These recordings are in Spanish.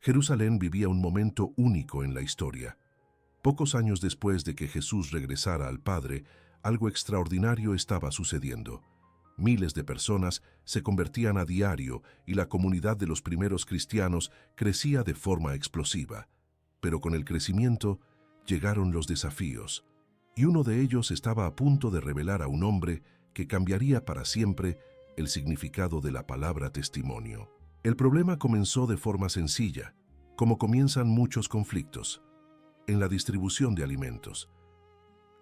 Jerusalén vivía un momento único en la historia. Pocos años después de que Jesús regresara al Padre, algo extraordinario estaba sucediendo. Miles de personas se convertían a diario y la comunidad de los primeros cristianos crecía de forma explosiva. Pero con el crecimiento llegaron los desafíos, y uno de ellos estaba a punto de revelar a un hombre que cambiaría para siempre el significado de la palabra testimonio. El problema comenzó de forma sencilla, como comienzan muchos conflictos, en la distribución de alimentos.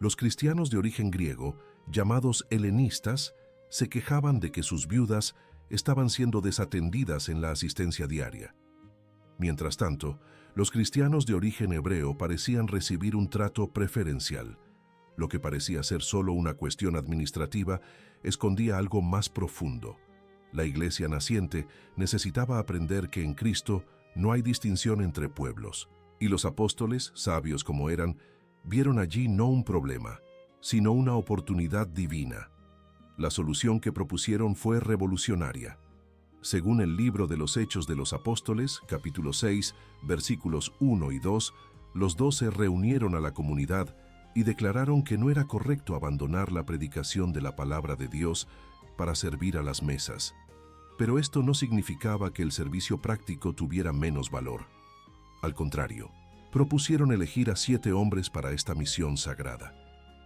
Los cristianos de origen griego, llamados helenistas, se quejaban de que sus viudas estaban siendo desatendidas en la asistencia diaria. Mientras tanto, los cristianos de origen hebreo parecían recibir un trato preferencial. Lo que parecía ser solo una cuestión administrativa escondía algo más profundo. La iglesia naciente necesitaba aprender que en Cristo no hay distinción entre pueblos, y los apóstoles, sabios como eran, vieron allí no un problema, sino una oportunidad divina. La solución que propusieron fue revolucionaria. Según el libro de los Hechos de los Apóstoles, capítulo 6, versículos 1 y 2, los 12 reunieron a la comunidad y declararon que no era correcto abandonar la predicación de la palabra de Dios para servir a las mesas. Pero esto no significaba que el servicio práctico tuviera menos valor. Al contrario, propusieron elegir a 7 hombres para esta misión sagrada.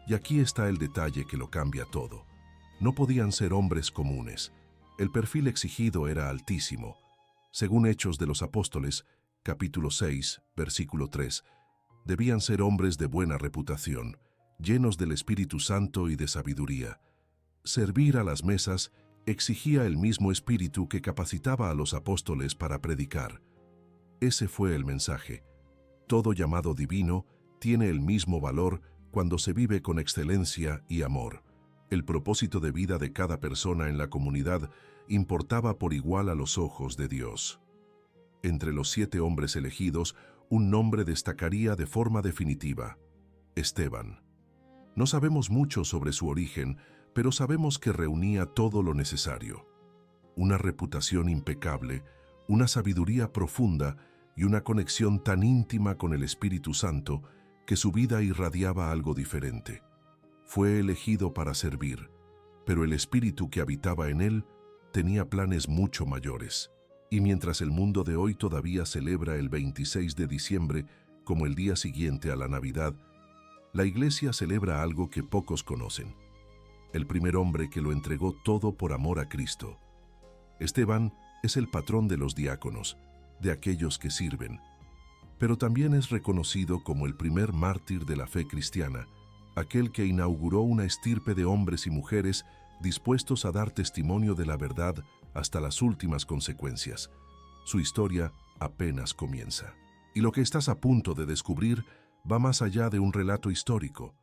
Y aquí está el detalle que lo cambia todo. No podían ser hombres comunes. El perfil exigido era altísimo. Según Hechos de los Apóstoles, capítulo 6, versículo 3, debían ser hombres de buena reputación, llenos del Espíritu Santo y de sabiduría. Servir a las mesas exigía el mismo espíritu que capacitaba a los apóstoles para predicar. Ese fue el mensaje. Todo llamado divino tiene el mismo valor cuando se vive con excelencia y amor. El propósito de vida de cada persona en la comunidad importaba por igual a los ojos de Dios. Entre los 7 hombres elegidos, un nombre destacaría de forma definitiva: Esteban. No sabemos mucho sobre su origen, pero sabemos que reunía todo lo necesario: una reputación impecable, una sabiduría profunda y una conexión tan íntima con el Espíritu Santo que su vida irradiaba algo diferente. Fue elegido para servir, pero el Espíritu que habitaba en él tenía planes mucho mayores. Y mientras el mundo de hoy todavía celebra el 26 de diciembre como el día siguiente a la Navidad, la Iglesia celebra algo que pocos conocen: el primer hombre que lo entregó todo por amor a Cristo. Esteban es el patrón de los diáconos, de aquellos que sirven, pero también es reconocido como el primer mártir de la fe cristiana, aquel que inauguró una estirpe de hombres y mujeres dispuestos a dar testimonio de la verdad hasta las últimas consecuencias. Su historia apenas comienza. Y lo que estás a punto de descubrir va más allá de un relato histórico.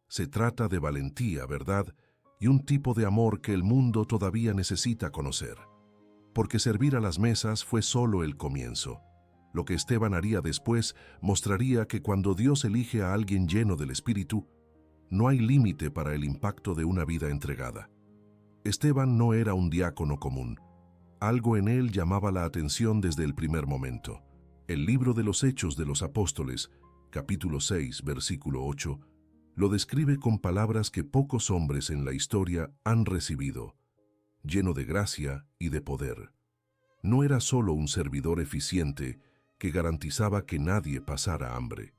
Se trata de valentía, ¿verdad? Y un tipo de amor que el mundo todavía necesita conocer. Porque servir a las mesas fue solo el comienzo. Lo que Esteban haría después mostraría que cuando Dios elige a alguien lleno del Espíritu, no hay límite para el impacto de una vida entregada. Esteban no era un diácono común. Algo en él llamaba la atención desde el primer momento. El libro de los Hechos de los Apóstoles, capítulo 6, versículo 8, lo describe con palabras que pocos hombres en la historia han recibido: lleno de gracia y de poder. No era solo un servidor eficiente que garantizaba que nadie pasara hambre.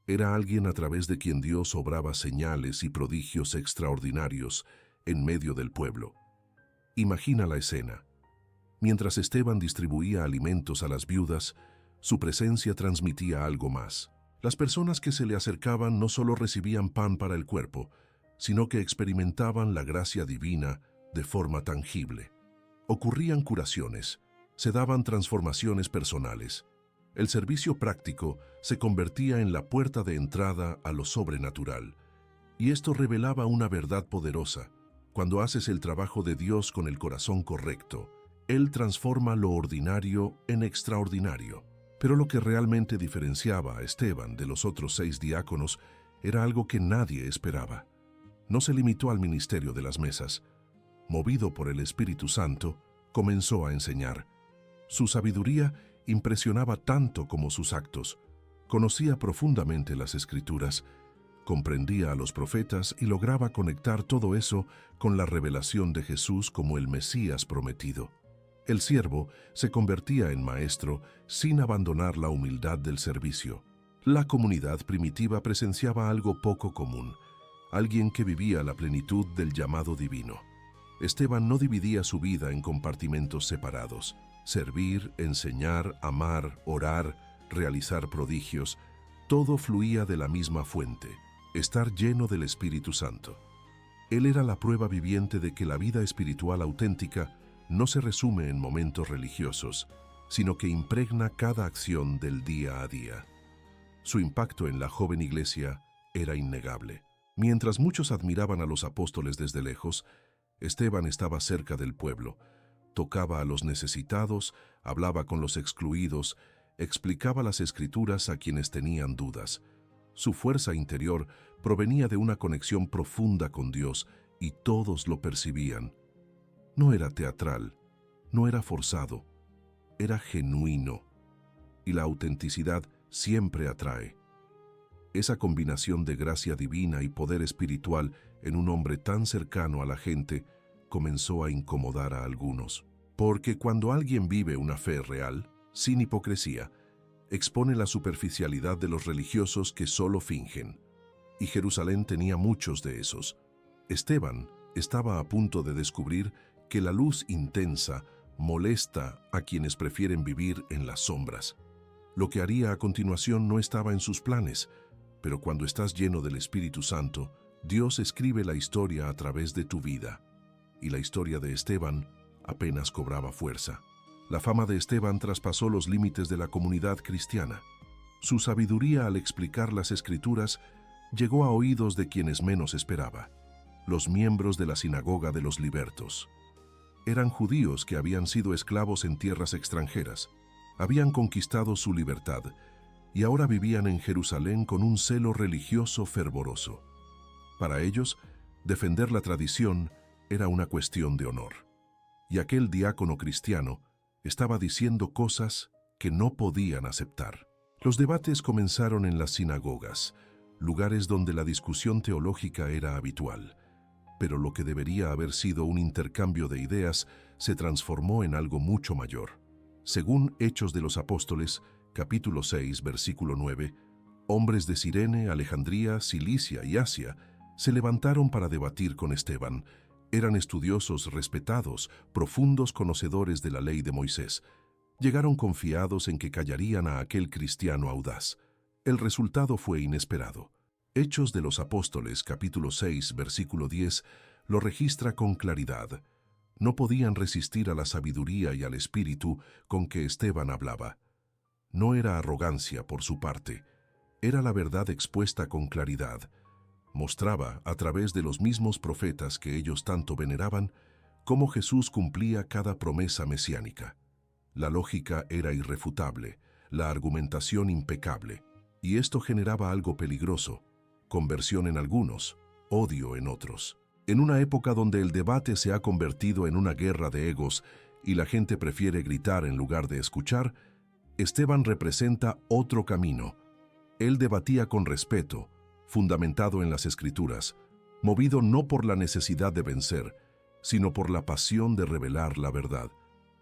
Era alguien a través de quien Dios obraba señales y prodigios extraordinarios en medio del pueblo. Imagina la escena. Mientras Esteban distribuía alimentos a las viudas, su presencia transmitía algo más. Las personas que se le acercaban no solo recibían pan para el cuerpo, sino que experimentaban la gracia divina de forma tangible. Ocurrían curaciones, se daban transformaciones personales. El servicio práctico se convertía en la puerta de entrada a lo sobrenatural. Y esto revelaba una verdad poderosa: cuando haces el trabajo de Dios con el corazón correcto, Él transforma lo ordinario en extraordinario. Pero lo que realmente diferenciaba a Esteban de los otros 6 diáconos era algo que nadie esperaba. No se limitó al ministerio de las mesas. Movido por el Espíritu Santo, comenzó a enseñar. Su sabiduría impresionaba tanto como sus actos. Conocía profundamente las Escrituras, comprendía a los profetas y lograba conectar todo eso con la revelación de Jesús como el Mesías prometido. El siervo se convertía en maestro sin abandonar la humildad del servicio. La comunidad primitiva presenciaba algo poco común, alguien que vivía la plenitud del llamado divino. Esteban no dividía su vida en compartimentos separados. Servir, enseñar, amar, orar, realizar prodigios, todo fluía de la misma fuente, estar lleno del Espíritu Santo. Él era la prueba viviente de que la vida espiritual auténtica no se resume en momentos religiosos, sino que impregna cada acción del día a día. Su impacto en la joven iglesia era innegable. Mientras muchos admiraban a los apóstoles desde lejos, Esteban estaba cerca del pueblo, tocaba a los necesitados, hablaba con los excluidos, explicaba las Escrituras a quienes tenían dudas. Su fuerza interior provenía de una conexión profunda con Dios y todos lo percibían. No era teatral, no era forzado, era genuino. Y la autenticidad siempre atrae. Esa combinación de gracia divina y poder espiritual en un hombre tan cercano a la gente comenzó a incomodar a algunos. Porque cuando alguien vive una fe real, sin hipocresía, expone la superficialidad de los religiosos que solo fingen. Y Jerusalén tenía muchos de esos. Esteban estaba a punto de descubrir que la luz intensa molesta a quienes prefieren vivir en las sombras. Lo que haría a continuación no estaba en sus planes, pero cuando estás lleno del Espíritu Santo, Dios escribe la historia a través de tu vida. Y la historia de Esteban apenas cobraba fuerza. La fama de Esteban traspasó los límites de la comunidad cristiana. Su sabiduría al explicar las Escrituras llegó a oídos de quienes menos esperaba, los miembros de la sinagoga de los libertos. Eran judíos que habían sido esclavos en tierras extranjeras, habían conquistado su libertad y ahora vivían en Jerusalén con un celo religioso fervoroso. Para ellos, defender la tradición era una cuestión de honor. Y aquel diácono cristiano estaba diciendo cosas que no podían aceptar. Los debates comenzaron en las sinagogas, lugares donde la discusión teológica era habitual. Pero lo que debería haber sido un intercambio de ideas se transformó en algo mucho mayor. Según Hechos de los Apóstoles, capítulo 6, versículo 9, hombres de Cirene, Alejandría, Cilicia y Asia se levantaron para debatir con Esteban. Eran estudiosos respetados, profundos conocedores de la ley de Moisés. Llegaron confiados en que callarían a aquel cristiano audaz. El resultado fue inesperado. Hechos de los Apóstoles, capítulo 6, versículo 10, lo registra con claridad. No podían resistir a la sabiduría y al espíritu con que Esteban hablaba. No era arrogancia por su parte, era la verdad expuesta con claridad. Mostraba, a través de los mismos profetas que ellos tanto veneraban, cómo Jesús cumplía cada promesa mesiánica. La lógica era irrefutable, la argumentación impecable, y esto generaba algo peligroso: conversión en algunos, odio en otros. En una época donde el debate se ha convertido en una guerra de egos y la gente prefiere gritar en lugar de escuchar, Esteban representa otro camino. Él debatía con respeto, fundamentado en las Escrituras, movido no por la necesidad de vencer, sino por la pasión de revelar la verdad.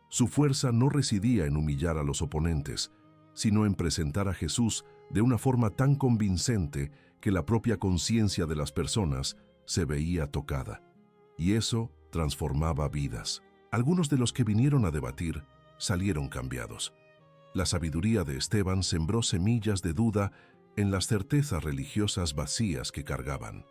Su fuerza no residía en humillar a los oponentes, sino en presentar a Jesús de una forma tan convincente que la propia conciencia de las personas se veía tocada. Y eso transformaba vidas. Algunos de los que vinieron a debatir salieron cambiados. La sabiduría de Esteban sembró semillas de duda en las certezas religiosas vacías que cargaban.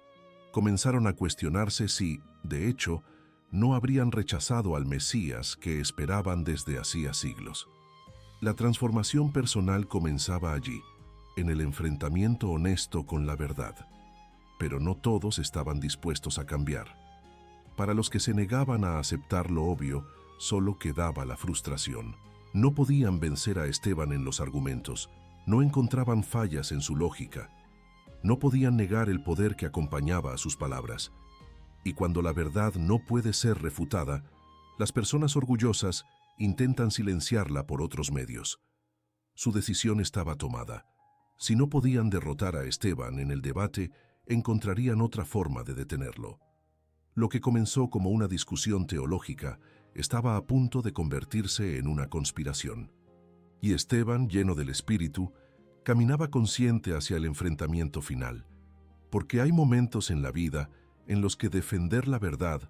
Comenzaron a cuestionarse si, de hecho, no habrían rechazado al Mesías que esperaban desde hacía siglos. La transformación personal comenzaba allí, en el enfrentamiento honesto con la verdad. Pero no todos estaban dispuestos a cambiar. Para los que se negaban a aceptar lo obvio, solo quedaba la frustración. No podían vencer a Esteban en los argumentos, no encontraban fallas en su lógica, no podían negar el poder que acompañaba a sus palabras. Y cuando la verdad no puede ser refutada, las personas orgullosas intentan silenciarla por otros medios. Su decisión estaba tomada. Si no podían derrotar a Esteban en el debate, encontrarían otra forma de detenerlo. Lo que comenzó como una discusión teológica estaba a punto de convertirse en una conspiración. Y Esteban, lleno del Espíritu, caminaba consciente hacia el enfrentamiento final, porque hay momentos en la vida en los que defender la verdad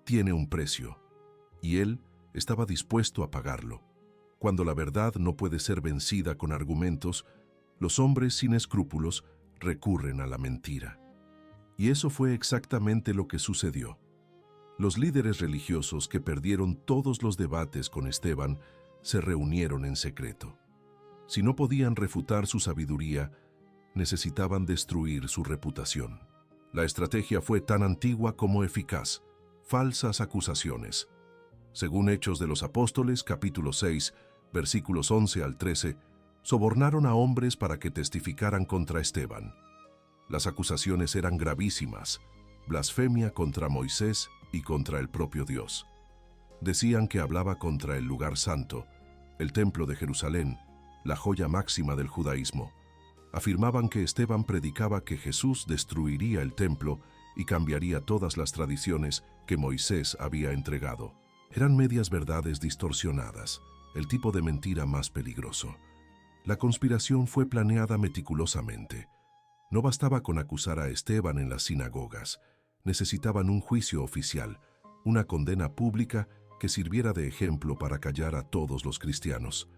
tiene un precio, y él estaba dispuesto a pagarlo. Cuando la verdad no puede ser vencida con argumentos, los hombres sin escrúpulos recurren a la mentira. Y eso fue exactamente lo que sucedió. Los líderes religiosos que perdieron todos los debates con Esteban se reunieron en secreto. Si no podían refutar su sabiduría, necesitaban destruir su reputación. La estrategia fue tan antigua como eficaz: falsas acusaciones. Según Hechos de los Apóstoles, capítulo 6, versículos 11 al 13, sobornaron a hombres para que testificaran contra Esteban. Las acusaciones eran gravísimas: blasfemia contra Moisés y contra el propio Dios. Decían que hablaba contra el lugar santo, el templo de Jerusalén, la joya máxima del judaísmo. Afirmaban que Esteban predicaba que Jesús destruiría el templo y cambiaría todas las tradiciones que Moisés había entregado. Eran medias verdades distorsionadas, el tipo de mentira más peligroso. La conspiración fue planeada meticulosamente. No bastaba con acusar a Esteban en las sinagogas. Necesitaban un juicio oficial, una condena pública que sirviera de ejemplo para callar a todos los cristianos.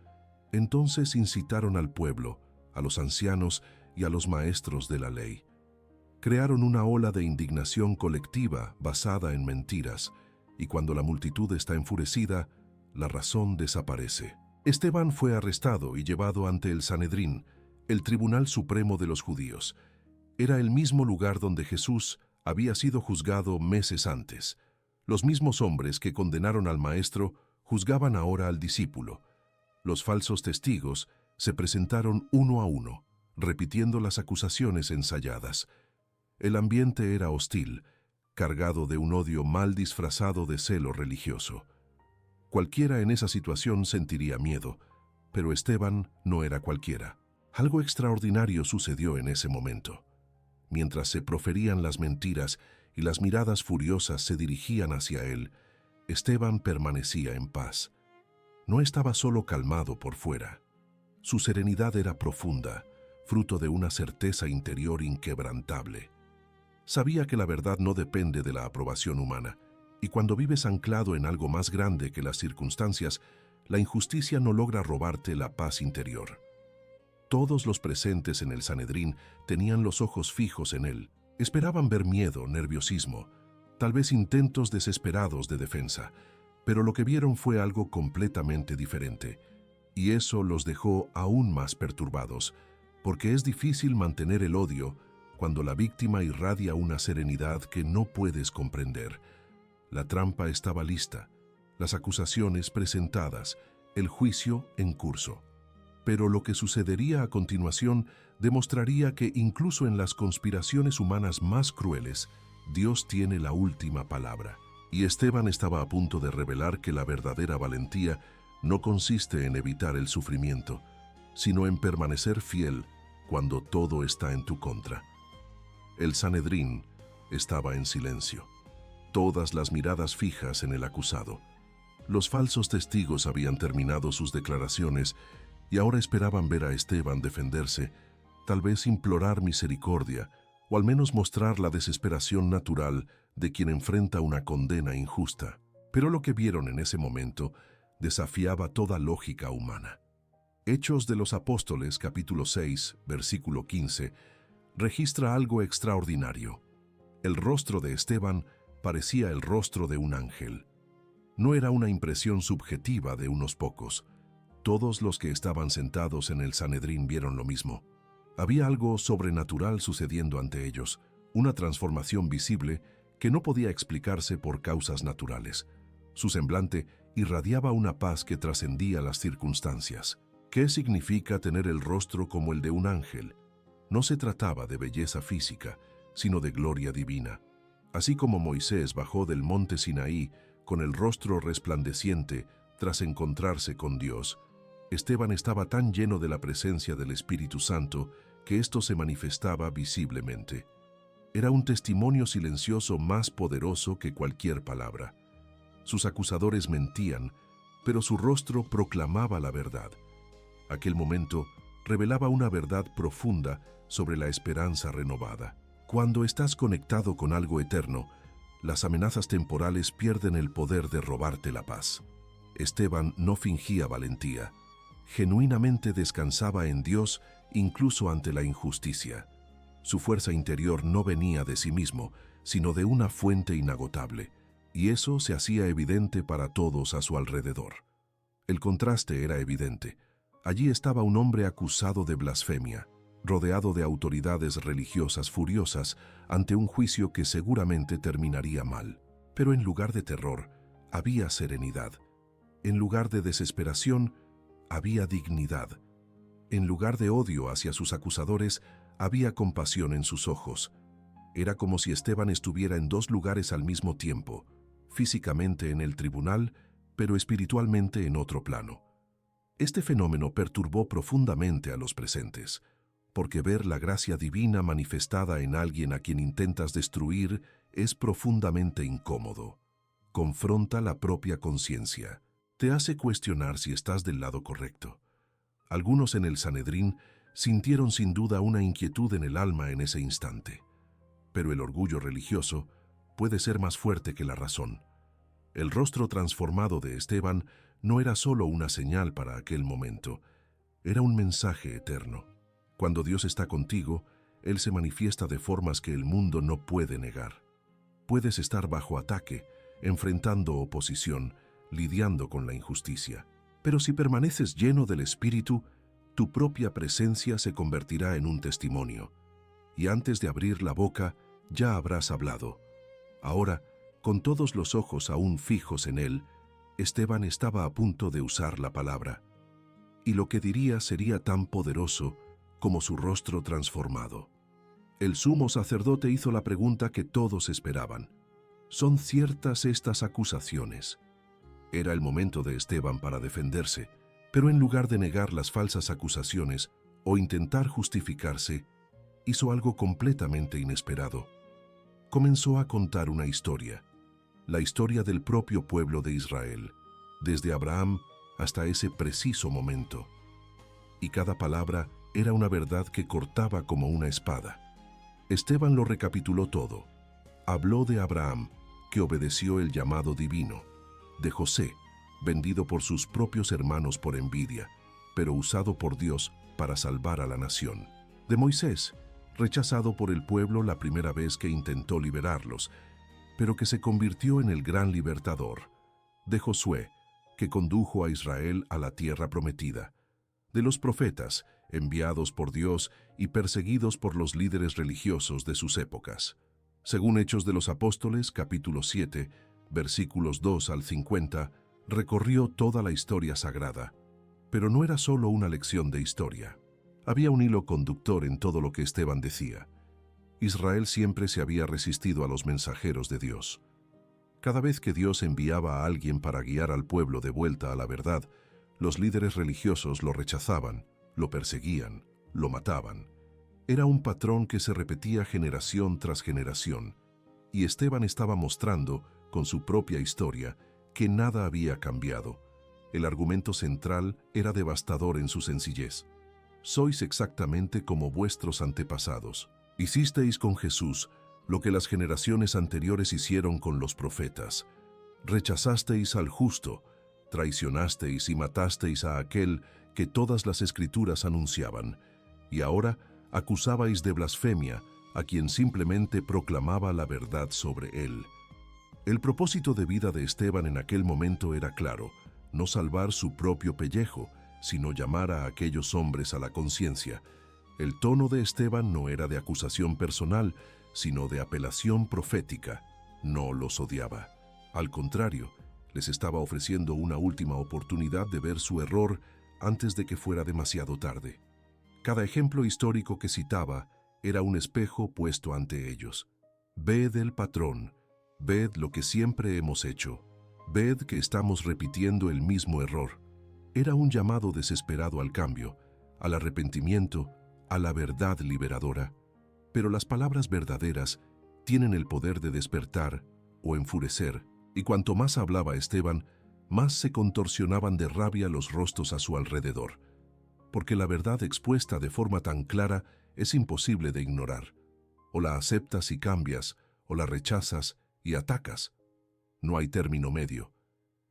Entonces incitaron al pueblo, a los ancianos y a los maestros de la ley. Crearon una ola de indignación colectiva basada en mentiras, y cuando la multitud está enfurecida, la razón desaparece. Esteban fue arrestado y llevado ante el Sanedrín, el Tribunal Supremo de los Judíos. Era el mismo lugar donde Jesús había sido juzgado meses antes. Los mismos hombres que condenaron al maestro juzgaban ahora al discípulo. Los falsos testigos se presentaron uno a uno, repitiendo las acusaciones ensayadas. El ambiente era hostil, cargado de un odio mal disfrazado de celo religioso. Cualquiera en esa situación sentiría miedo, pero Esteban no era cualquiera. Algo extraordinario sucedió en ese momento. Mientras se proferían las mentiras y las miradas furiosas se dirigían hacia él, Esteban permanecía en paz. No estaba solo calmado por fuera. Su serenidad era profunda, fruto de una certeza interior inquebrantable. Sabía que la verdad no depende de la aprobación humana, y cuando vives anclado en algo más grande que las circunstancias, la injusticia no logra robarte la paz interior. Todos los presentes en el Sanedrín tenían los ojos fijos en él. Esperaban ver miedo, nerviosismo, tal vez intentos desesperados de defensa, pero lo que vieron fue algo completamente diferente, y eso los dejó aún más perturbados, porque es difícil mantener el odio cuando la víctima irradia una serenidad que no puedes comprender. La trampa estaba lista, las acusaciones presentadas, el juicio en curso. Pero lo que sucedería a continuación demostraría que incluso en las conspiraciones humanas más crueles, Dios tiene la última palabra. Y Esteban estaba a punto de revelar que la verdadera valentía no consiste en evitar el sufrimiento, sino en permanecer fiel cuando todo está en tu contra. El Sanedrín estaba en silencio, todas las miradas fijas en el acusado. Los falsos testigos habían terminado sus declaraciones y ahora esperaban ver a Esteban defenderse, tal vez implorar misericordia, o al menos mostrar la desesperación natural de quien enfrenta una condena injusta. Pero lo que vieron en ese momento desafiaba toda lógica humana. Hechos de los Apóstoles, capítulo 6, versículo 15, registra algo extraordinario. El rostro de Esteban parecía el rostro de un ángel. No era una impresión subjetiva de unos pocos. Todos los que estaban sentados en el Sanedrín vieron lo mismo. Había algo sobrenatural sucediendo ante ellos, una transformación visible que no podía explicarse por causas naturales. Su semblante irradiaba una paz que trascendía las circunstancias. ¿Qué significa tener el rostro como el de un ángel? No se trataba de belleza física, sino de gloria divina. Así como Moisés bajó del monte Sinaí con el rostro resplandeciente tras encontrarse con Dios, Esteban estaba tan lleno de la presencia del Espíritu Santo que esto se manifestaba visiblemente. Era un testimonio silencioso más poderoso que cualquier palabra. Sus acusadores mentían, pero su rostro proclamaba la verdad. Aquel momento revelaba una verdad profunda sobre la esperanza renovada. Cuando estás conectado con algo eterno, las amenazas temporales pierden el poder de robarte la paz. Esteban no fingía valentía. Genuinamente descansaba en Dios incluso ante la injusticia. Su fuerza interior no venía de sí mismo, sino de una fuente inagotable, y eso se hacía evidente para todos a su alrededor. El contraste era evidente. Allí estaba un hombre acusado de blasfemia, rodeado de autoridades religiosas furiosas ante un juicio que seguramente terminaría mal. Pero en lugar de terror, había serenidad. En lugar de desesperación, había dignidad. En lugar de odio hacia sus acusadores, había compasión en sus ojos. Era como si Esteban estuviera en dos lugares al mismo tiempo, físicamente en el tribunal, pero espiritualmente en otro plano. Este fenómeno perturbó profundamente a los presentes, porque ver la gracia divina manifestada en alguien a quien intentas destruir es profundamente incómodo. Confronta la propia conciencia. Te hace cuestionar si estás del lado correcto. Algunos en el Sanedrín sintieron sin duda una inquietud en el alma en ese instante. Pero el orgullo religioso puede ser más fuerte que la razón. El rostro transformado de Esteban no era solo una señal para aquel momento, era un mensaje eterno. Cuando Dios está contigo, Él se manifiesta de formas que el mundo no puede negar. Puedes estar bajo ataque, enfrentando oposición, lidiando con la injusticia. Pero si permaneces lleno del Espíritu, tu propia presencia se convertirá en un testimonio. Y antes de abrir la boca, ya habrás hablado. Ahora, con todos los ojos aún fijos en él, Esteban estaba a punto de usar la palabra. Y lo que diría sería tan poderoso como su rostro transformado. El sumo sacerdote hizo la pregunta que todos esperaban. ¿Son ciertas estas acusaciones? Era el momento de Esteban para defenderse, pero en lugar de negar las falsas acusaciones o intentar justificarse, hizo algo completamente inesperado. Comenzó a contar una historia, la historia del propio pueblo de Israel, desde Abraham hasta ese preciso momento. Y cada palabra era una verdad que cortaba como una espada. Esteban lo recapituló todo. Habló de Abraham, que obedeció el llamado divino, de José, vendido por sus propios hermanos por envidia, pero usado por Dios para salvar a la nación, de Moisés, rechazado por el pueblo la primera vez que intentó liberarlos, pero que se convirtió en el gran libertador, de Josué, que condujo a Israel a la tierra prometida, de los profetas, enviados por Dios y perseguidos por los líderes religiosos de sus épocas. Según Hechos de los Apóstoles, capítulo 7, versículos 2 al 50, recorrió toda la historia sagrada. Pero no era solo una lección de historia. Había un hilo conductor en todo lo que Esteban decía. Israel siempre se había resistido a los mensajeros de Dios. Cada vez que Dios enviaba a alguien para guiar al pueblo de vuelta a la verdad, los líderes religiosos lo rechazaban, lo perseguían, lo mataban. Era un patrón que se repetía generación tras generación, y Esteban estaba mostrando, con su propia historia, que nada había cambiado. El argumento central era devastador en su sencillez. Sois exactamente como vuestros antepasados. Hicisteis con Jesús lo que las generaciones anteriores hicieron con los profetas. Rechazasteis al justo, traicionasteis y matasteis a aquel que todas las escrituras anunciaban, y ahora acusabais de blasfemia a quien simplemente proclamaba la verdad sobre él. El propósito de vida de Esteban en aquel momento era claro: no salvar su propio pellejo, sino llamar a aquellos hombres a la conciencia. El tono de Esteban no era de acusación personal, sino de apelación profética. No los odiaba. Al contrario, les estaba ofreciendo una última oportunidad de ver su error antes de que fuera demasiado tarde. Cada ejemplo histórico que citaba era un espejo puesto ante ellos. Ved el patrón, ved lo que siempre hemos hecho, ved que estamos repitiendo el mismo error. Era un llamado desesperado al cambio, al arrepentimiento, a la verdad liberadora. Pero las palabras verdaderas tienen el poder de despertar o enfurecer, y cuanto más hablaba Esteban, más se contorsionaban de rabia los rostros a su alrededor, porque la verdad expuesta de forma tan clara es imposible de ignorar. O la aceptas y cambias, o la rechazas y atacas. No hay término medio.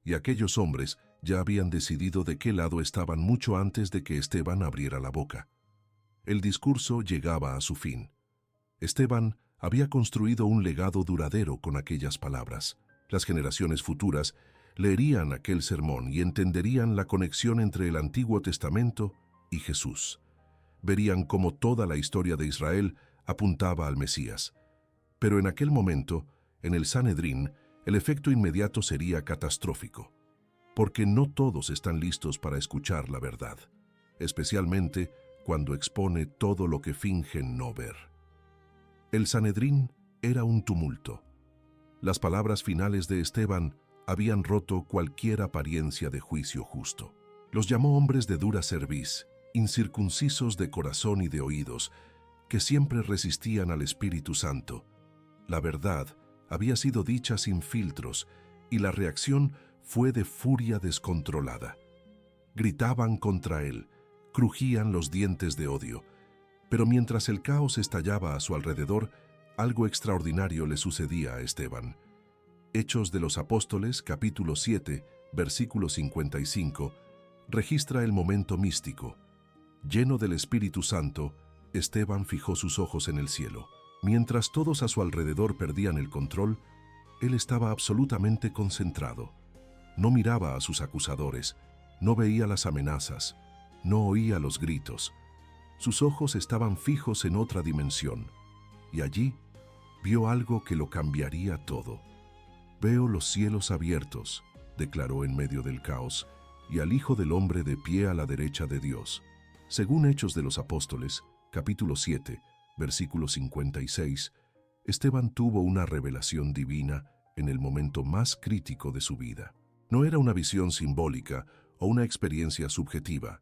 Y aquellos hombres ya habían decidido de qué lado estaban mucho antes de que Esteban abriera la boca. El discurso llegaba a su fin. Esteban había construido un legado duradero con aquellas palabras. Las generaciones futuras leerían aquel sermón y entenderían la conexión entre el Antiguo Testamento y Jesús. Verían cómo toda la historia de Israel apuntaba al Mesías. Pero en aquel momento, en el Sanedrín, el efecto inmediato sería catastrófico, porque no todos están listos para escuchar la verdad, especialmente cuando expone todo lo que fingen no ver. El Sanedrín era un tumulto. Las palabras finales de Esteban habían roto cualquier apariencia de juicio justo. Los llamó hombres de dura cerviz, incircuncisos de corazón y de oídos, que siempre resistían al Espíritu Santo. La verdad había sido dicha sin filtros, y la reacción fue de furia descontrolada. Gritaban contra él, crujían los dientes de odio, pero mientras el caos estallaba a su alrededor, algo extraordinario le sucedía a Esteban. Hechos de los Apóstoles, capítulo 7, versículo 55, registra el momento místico. Lleno del Espíritu Santo, Esteban fijó sus ojos en el cielo. Mientras todos a su alrededor perdían el control, él estaba absolutamente concentrado. No miraba a sus acusadores, no veía las amenazas, no oía los gritos. Sus ojos estaban fijos en otra dimensión, y allí vio algo que lo cambiaría todo. «Veo los cielos abiertos», declaró en medio del caos, «y al Hijo del Hombre de pie a la derecha de Dios». Según Hechos de los Apóstoles, capítulo 7, versículo 56, Esteban tuvo una revelación divina en el momento más crítico de su vida. No era una visión simbólica o una experiencia subjetiva,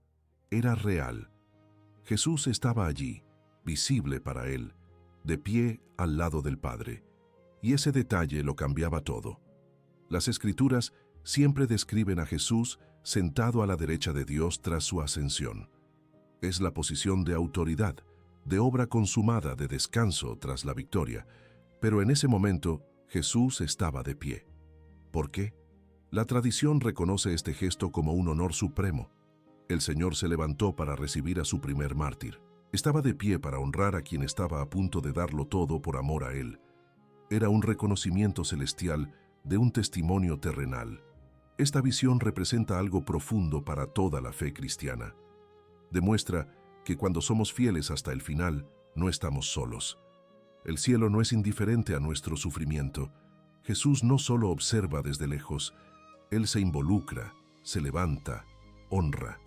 era real. Jesús estaba allí, visible para él, de pie al lado del Padre, y ese detalle lo cambiaba todo. Las Escrituras siempre describen a Jesús sentado a la derecha de Dios tras su ascensión. Es la posición de autoridad, de obra consumada, de descanso tras la victoria, pero en ese momento Jesús estaba de pie. ¿Por qué? La tradición reconoce este gesto como un honor supremo. El Señor se levantó para recibir a su primer mártir. Estaba de pie para honrar a quien estaba a punto de darlo todo por amor a Él. Era un reconocimiento celestial de un testimonio terrenal. Esta visión representa algo profundo para toda la fe cristiana. Demuestra que cuando somos fieles hasta el final, no estamos solos. El cielo no es indiferente a nuestro sufrimiento. Jesús no solo observa desde lejos, Él se involucra, se levanta, honra.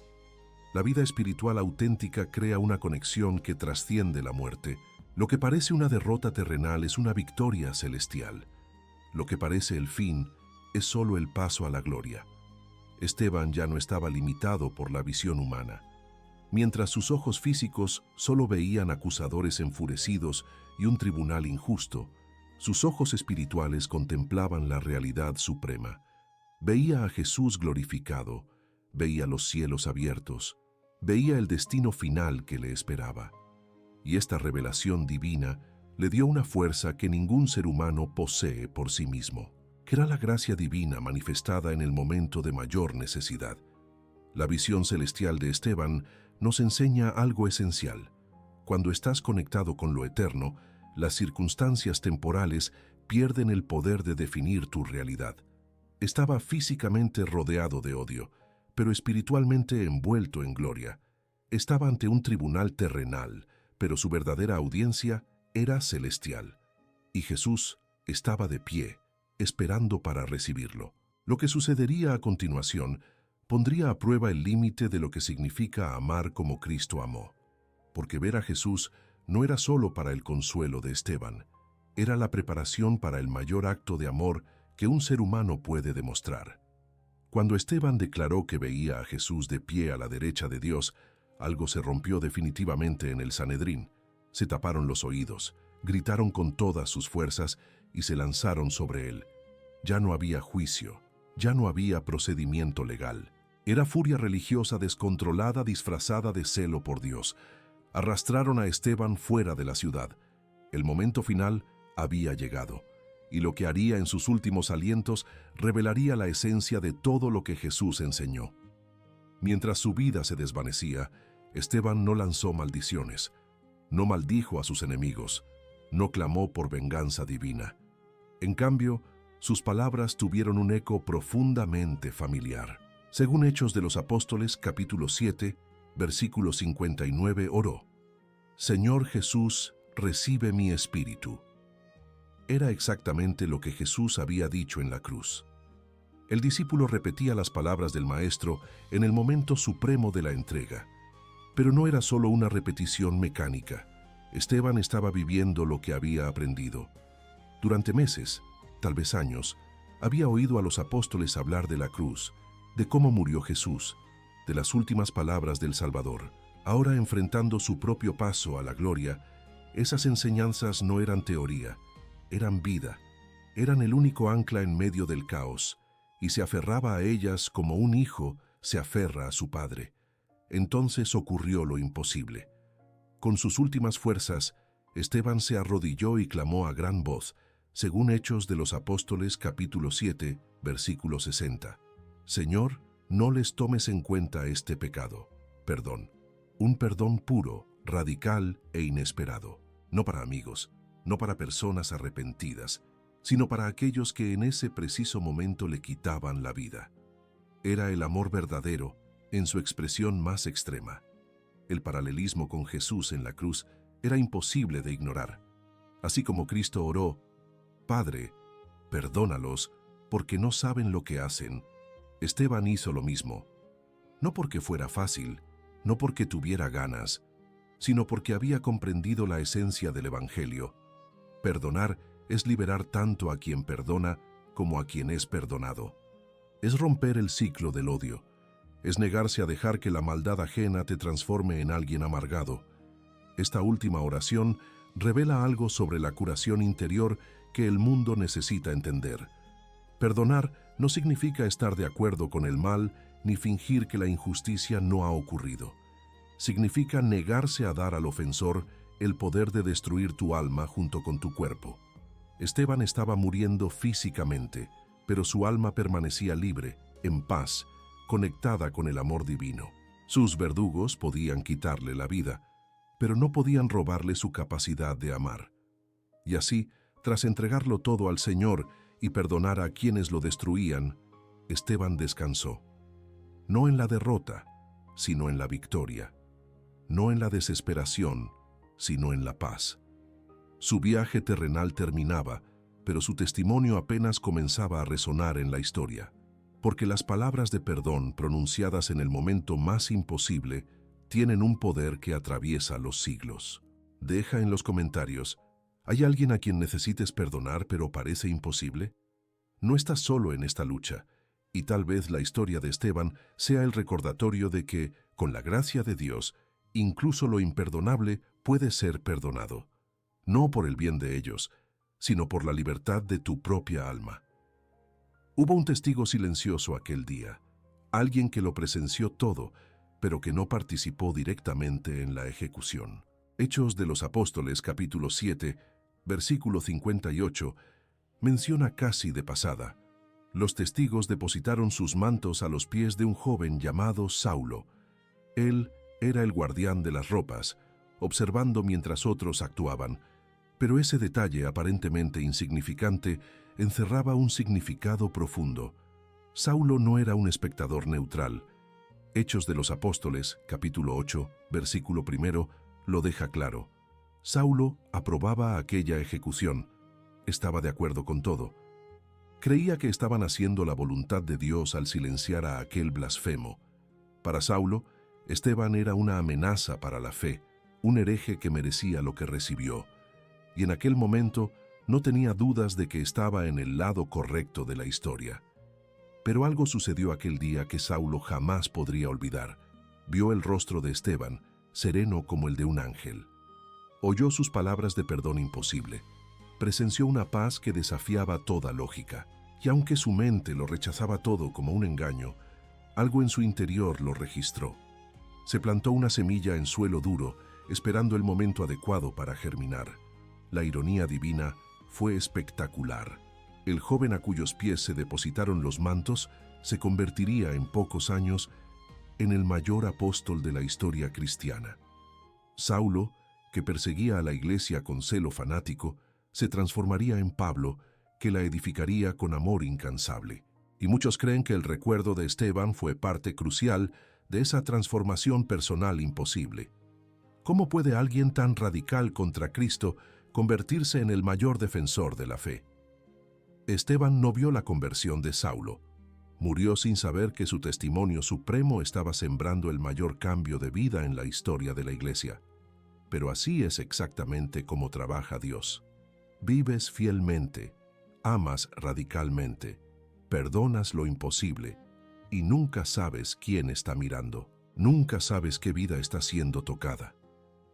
La vida espiritual auténtica crea una conexión que trasciende la muerte. Lo que parece una derrota terrenal es una victoria celestial. Lo que parece el fin es solo el paso a la gloria. Esteban ya no estaba limitado por la visión humana. Mientras sus ojos físicos solo veían acusadores enfurecidos y un tribunal injusto, sus ojos espirituales contemplaban la realidad suprema. Veía a Jesús glorificado, veía los cielos abiertos, veía el destino final que le esperaba. Y esta revelación divina le dio una fuerza que ningún ser humano posee por sí mismo, que era la gracia divina manifestada en el momento de mayor necesidad. La visión celestial de Esteban nos enseña algo esencial. Cuando estás conectado con lo eterno, las circunstancias temporales pierden el poder de definir tu realidad. Estaba físicamente rodeado de odio, pero espiritualmente envuelto en gloria. Estaba ante un tribunal terrenal, pero su verdadera audiencia era celestial. Y Jesús estaba de pie, esperando para recibirlo. Lo que sucedería a continuación pondría a prueba el límite de lo que significa amar como Cristo amó. Porque ver a Jesús no era solo para el consuelo de Esteban, era la preparación para el mayor acto de amor que un ser humano puede demostrar. Cuando Esteban declaró que veía a Jesús de pie a la derecha de Dios, algo se rompió definitivamente en el Sanedrín. Se taparon los oídos, gritaron con todas sus fuerzas y se lanzaron sobre él. Ya no había juicio, ya no había procedimiento legal. Era furia religiosa descontrolada disfrazada de celo por Dios. Arrastraron a Esteban fuera de la ciudad. El momento final había llegado, y lo que haría en sus últimos alientos revelaría la esencia de todo lo que Jesús enseñó. Mientras su vida se desvanecía, Esteban no lanzó maldiciones, no maldijo a sus enemigos, no clamó por venganza divina. En cambio, sus palabras tuvieron un eco profundamente familiar. Según Hechos de los Apóstoles, capítulo 7, versículo 59, oró: «Señor Jesús, recibe mi espíritu». Era exactamente lo que Jesús había dicho en la cruz. El discípulo repetía las palabras del Maestro en el momento supremo de la entrega. Pero no era solo una repetición mecánica. Esteban estaba viviendo lo que había aprendido. Durante meses, tal vez años, había oído a los apóstoles hablar de la cruz, de cómo murió Jesús, de las últimas palabras del Salvador. Ahora, enfrentando su propio paso a la gloria, esas enseñanzas no eran teoría, eran vida, eran el único ancla en medio del caos, y se aferraba a ellas como un hijo se aferra a su padre. Entonces ocurrió lo imposible. Con sus últimas fuerzas, Esteban se arrodilló y clamó a gran voz, según Hechos de los Apóstoles capítulo 7, versículo 60. «Señor, no les tomes en cuenta este pecado». Perdón. Un perdón puro, radical e inesperado. No para amigos, no para personas arrepentidas, sino para aquellos que en ese preciso momento le quitaban la vida. Era el amor verdadero en su expresión más extrema. El paralelismo con Jesús en la cruz era imposible de ignorar. Así como Cristo oró: «Padre, perdónalos, porque no saben lo que hacen», Esteban hizo lo mismo. No porque fuera fácil, no porque tuviera ganas, sino porque había comprendido la esencia del Evangelio. Perdonar es liberar tanto a quien perdona como a quien es perdonado. Es romper el ciclo del odio. Es negarse a dejar que la maldad ajena te transforme en alguien amargado. Esta última oración revela algo sobre la curación interior que el mundo necesita entender. Perdonar no significa estar de acuerdo con el mal ni fingir que la injusticia no ha ocurrido. Significa negarse a dar al ofensor el poder de destruir tu alma junto con tu cuerpo. Esteban estaba muriendo físicamente, pero su alma permanecía libre, en paz, conectada con el amor divino. Sus verdugos podían quitarle la vida, pero no podían robarle su capacidad de amar. Y así, tras entregarlo todo al Señor y perdonar a quienes lo destruían, Esteban descansó. No en la derrota, sino en la victoria. No en la desesperación, sino en la paz. Su viaje terrenal terminaba, pero su testimonio apenas comenzaba a resonar en la historia. Porque las palabras de perdón pronunciadas en el momento más imposible tienen un poder que atraviesa los siglos. Deja en los comentarios: ¿hay alguien a quien necesites perdonar pero parece imposible? No estás solo en esta lucha, y tal vez la historia de Esteban sea el recordatorio de que, con la gracia de Dios, incluso lo imperdonable puede ser perdonado. No por el bien de ellos, sino por la libertad de tu propia alma. Hubo un testigo silencioso aquel día, alguien que lo presenció todo, pero que no participó directamente en la ejecución. Hechos de los Apóstoles, capítulo 7, versículo 58, menciona casi de pasada: «Los testigos depositaron sus mantos a los pies de un joven llamado Saulo. Él era el guardián de las ropas, observando mientras otros actuaban». Pero ese detalle aparentemente insignificante encerraba un significado profundo. Saulo no era un espectador neutral. Hechos de los Apóstoles, capítulo 8, versículo 1, lo deja claro. Saulo aprobaba aquella ejecución. Estaba de acuerdo con todo. Creía que estaban haciendo la voluntad de Dios al silenciar a aquel blasfemo. Para Saulo, Esteban era una amenaza para la fe, un hereje que merecía lo que recibió. Y en aquel momento no tenía dudas de que estaba en el lado correcto de la historia. Pero algo sucedió aquel día que Saulo jamás podría olvidar. Vio el rostro de Esteban, sereno como el de un ángel. Oyó sus palabras de perdón imposible. Presenció una paz que desafiaba toda lógica. Y aunque su mente lo rechazaba todo como un engaño, algo en su interior lo registró. Se plantó una semilla en suelo duro, esperando el momento adecuado para germinar. La ironía divina fue espectacular. El joven a cuyos pies se depositaron los mantos se convertiría en pocos años en el mayor apóstol de la historia cristiana. Saulo, que perseguía a la iglesia con celo fanático, se transformaría en Pablo, que la edificaría con amor incansable. Y muchos creen que el recuerdo de Esteban fue parte crucial de esa transformación personal imposible. ¿Cómo puede alguien tan radical contra Cristo convertirse en el mayor defensor de la fe? Esteban no vio la conversión de Saulo. Murió sin saber que su testimonio supremo estaba sembrando el mayor cambio de vida en la historia de la iglesia. Pero así es exactamente como trabaja Dios. Vives fielmente, amas radicalmente, perdonas lo imposible y nunca sabes quién está mirando. Nunca sabes qué vida está siendo tocada.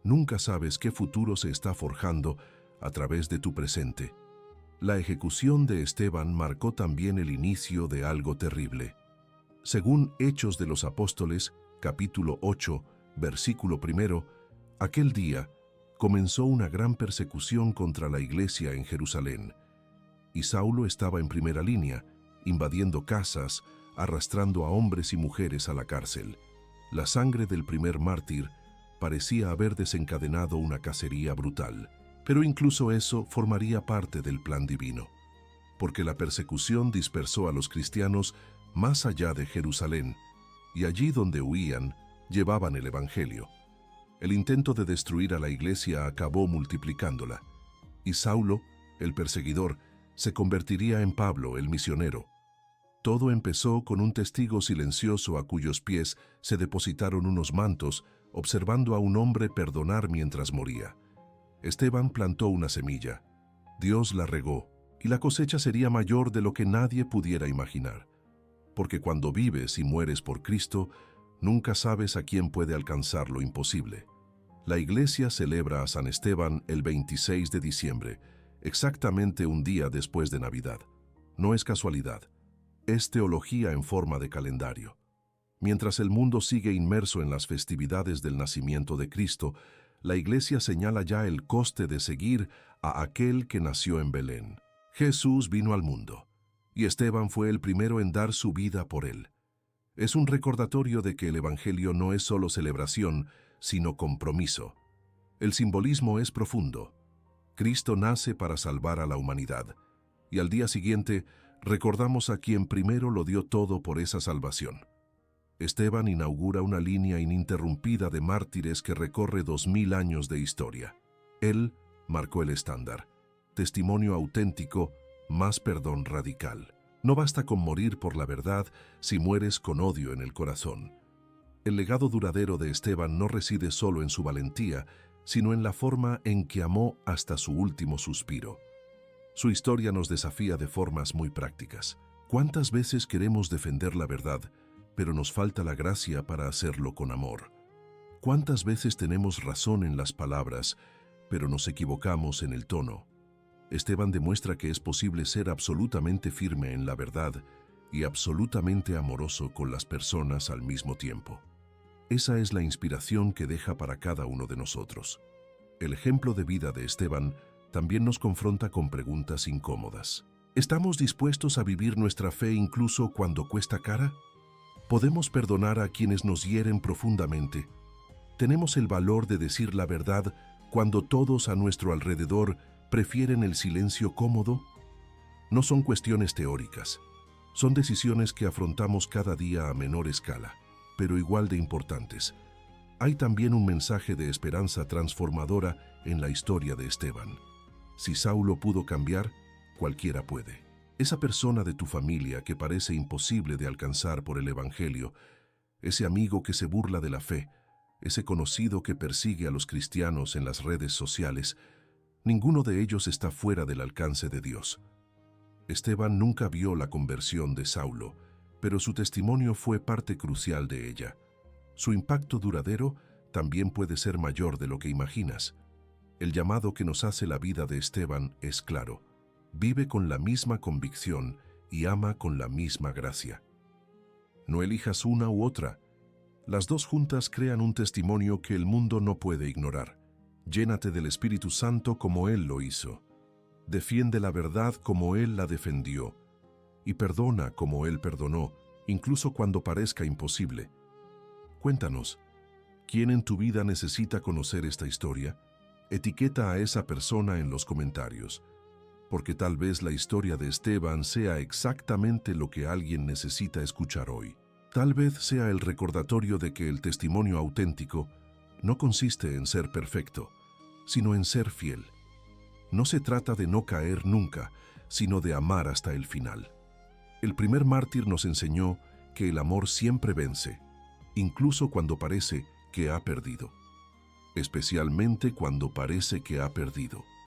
Nunca sabes qué futuro se está forjando a través de tu presente. La ejecución de Esteban marcó también el inicio de algo terrible. Según Hechos de los Apóstoles, capítulo 8, versículo 1, aquel día comenzó una gran persecución contra la iglesia en Jerusalén, y Saulo estaba en primera línea, invadiendo casas, arrastrando a hombres y mujeres a la cárcel. La sangre del primer mártir parecía haber desencadenado una cacería brutal. Pero incluso eso formaría parte del plan divino, porque la persecución dispersó a los cristianos más allá de Jerusalén, y allí donde huían, llevaban el Evangelio. El intento de destruir a la iglesia acabó multiplicándola, y Saulo, el perseguidor, se convertiría en Pablo, el misionero. Todo empezó con un testigo silencioso a cuyos pies se depositaron unos mantos, observando a un hombre perdonar mientras moría. Esteban plantó una semilla, Dios la regó, y la cosecha sería mayor de lo que nadie pudiera imaginar. Porque cuando vives y mueres por Cristo, nunca sabes a quién puede alcanzar lo imposible. La iglesia celebra a San Esteban el 26 de diciembre, exactamente un día después de Navidad. No es casualidad, es teología en forma de calendario. Mientras el mundo sigue inmerso en las festividades del nacimiento de Cristo, la iglesia señala ya el coste de seguir a aquel que nació en Belén. Jesús vino al mundo, y Esteban fue el primero en dar su vida por él. Es un recordatorio de que el Evangelio no es solo celebración, sino compromiso. El simbolismo es profundo. Cristo nace para salvar a la humanidad, y al día siguiente recordamos a quien primero lo dio todo por esa salvación. Esteban inaugura una línea ininterrumpida de mártires que recorre 2000 años de historia. Él marcó el estándar. Testimonio auténtico, más perdón radical. No basta con morir por la verdad si mueres con odio en el corazón. El legado duradero de Esteban no reside solo en su valentía, sino en la forma en que amó hasta su último suspiro. Su historia nos desafía de formas muy prácticas. ¿Cuántas veces queremos defender la verdad, pero nos falta la gracia para hacerlo con amor? ¿Cuántas veces tenemos razón en las palabras, pero nos equivocamos en el tono? Esteban demuestra que es posible ser absolutamente firme en la verdad y absolutamente amoroso con las personas al mismo tiempo. Esa es la inspiración que deja para cada uno de nosotros. El ejemplo de vida de Esteban también nos confronta con preguntas incómodas. ¿Estamos dispuestos a vivir nuestra fe incluso cuando cuesta cara? ¿Podemos perdonar a quienes nos hieren profundamente? ¿Tenemos el valor de decir la verdad cuando todos a nuestro alrededor prefieren el silencio cómodo? No son cuestiones teóricas. Son decisiones que afrontamos cada día a menor escala, pero igual de importantes. Hay también un mensaje de esperanza transformadora en la historia de Esteban. Si Saulo pudo cambiar, cualquiera puede. Esa persona de tu familia que parece imposible de alcanzar por el Evangelio, ese amigo que se burla de la fe, ese conocido que persigue a los cristianos en las redes sociales, ninguno de ellos está fuera del alcance de Dios. Esteban nunca vio la conversión de Saulo, pero su testimonio fue parte crucial de ella. Su impacto duradero también puede ser mayor de lo que imaginas. El llamado que nos hace la vida de Esteban es claro. Vive con la misma convicción y ama con la misma gracia. No elijas una u otra. Las dos juntas crean un testimonio que el mundo no puede ignorar. Llénate del Espíritu Santo como Él lo hizo. Defiende la verdad como Él la defendió. Y perdona como Él perdonó, incluso cuando parezca imposible. Cuéntanos, ¿quién en tu vida necesita conocer esta historia? Etiqueta a esa persona en los comentarios, porque tal vez la historia de Esteban sea exactamente lo que alguien necesita escuchar hoy. Tal vez sea el recordatorio de que el testimonio auténtico no consiste en ser perfecto, sino en ser fiel. No se trata de no caer nunca, sino de amar hasta el final. El primer mártir nos enseñó que el amor siempre vence, incluso cuando parece que ha perdido. Especialmente cuando parece que ha perdido.